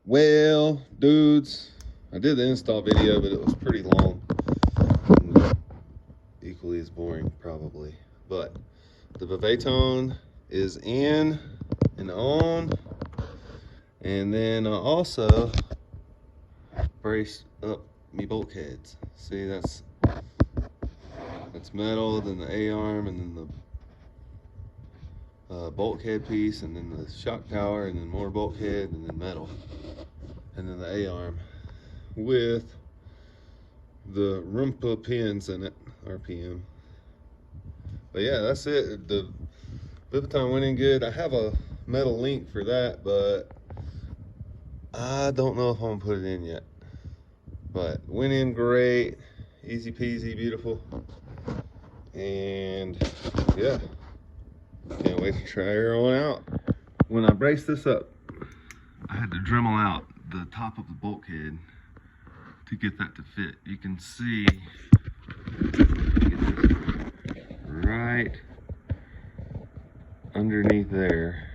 Well, dudes, I did the install video, but it was pretty long. Equally as boring, probably. But the Vivaton is in and on. And then I also braced up me bulkheads. See, that's metal, then the A-arm, and then the bulkhead piece, and then the shock tower, and then more bulkhead, and then metal, and then the A-arm with the Rumpa pins in it, RPM. But yeah, that's it. The Vivaton went in good. I have a metal link for that, but I don't know if I'm gonna put it in yet. But went in great, easy peasy, beautiful. And yeah, can't wait to try her on out. When I braced this up, I had to Dremel out the top of the bulkhead to get that to fit. You can see right underneath there,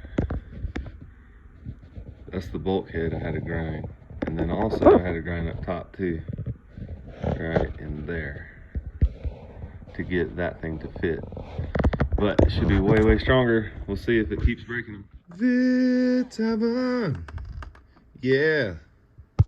that's the bulkhead I had to grind. And then also I had to grind up top too, right in there, to get that thing to fit. But it should be way, way stronger. We'll see if it keeps breaking them. Vitavon! Yeah.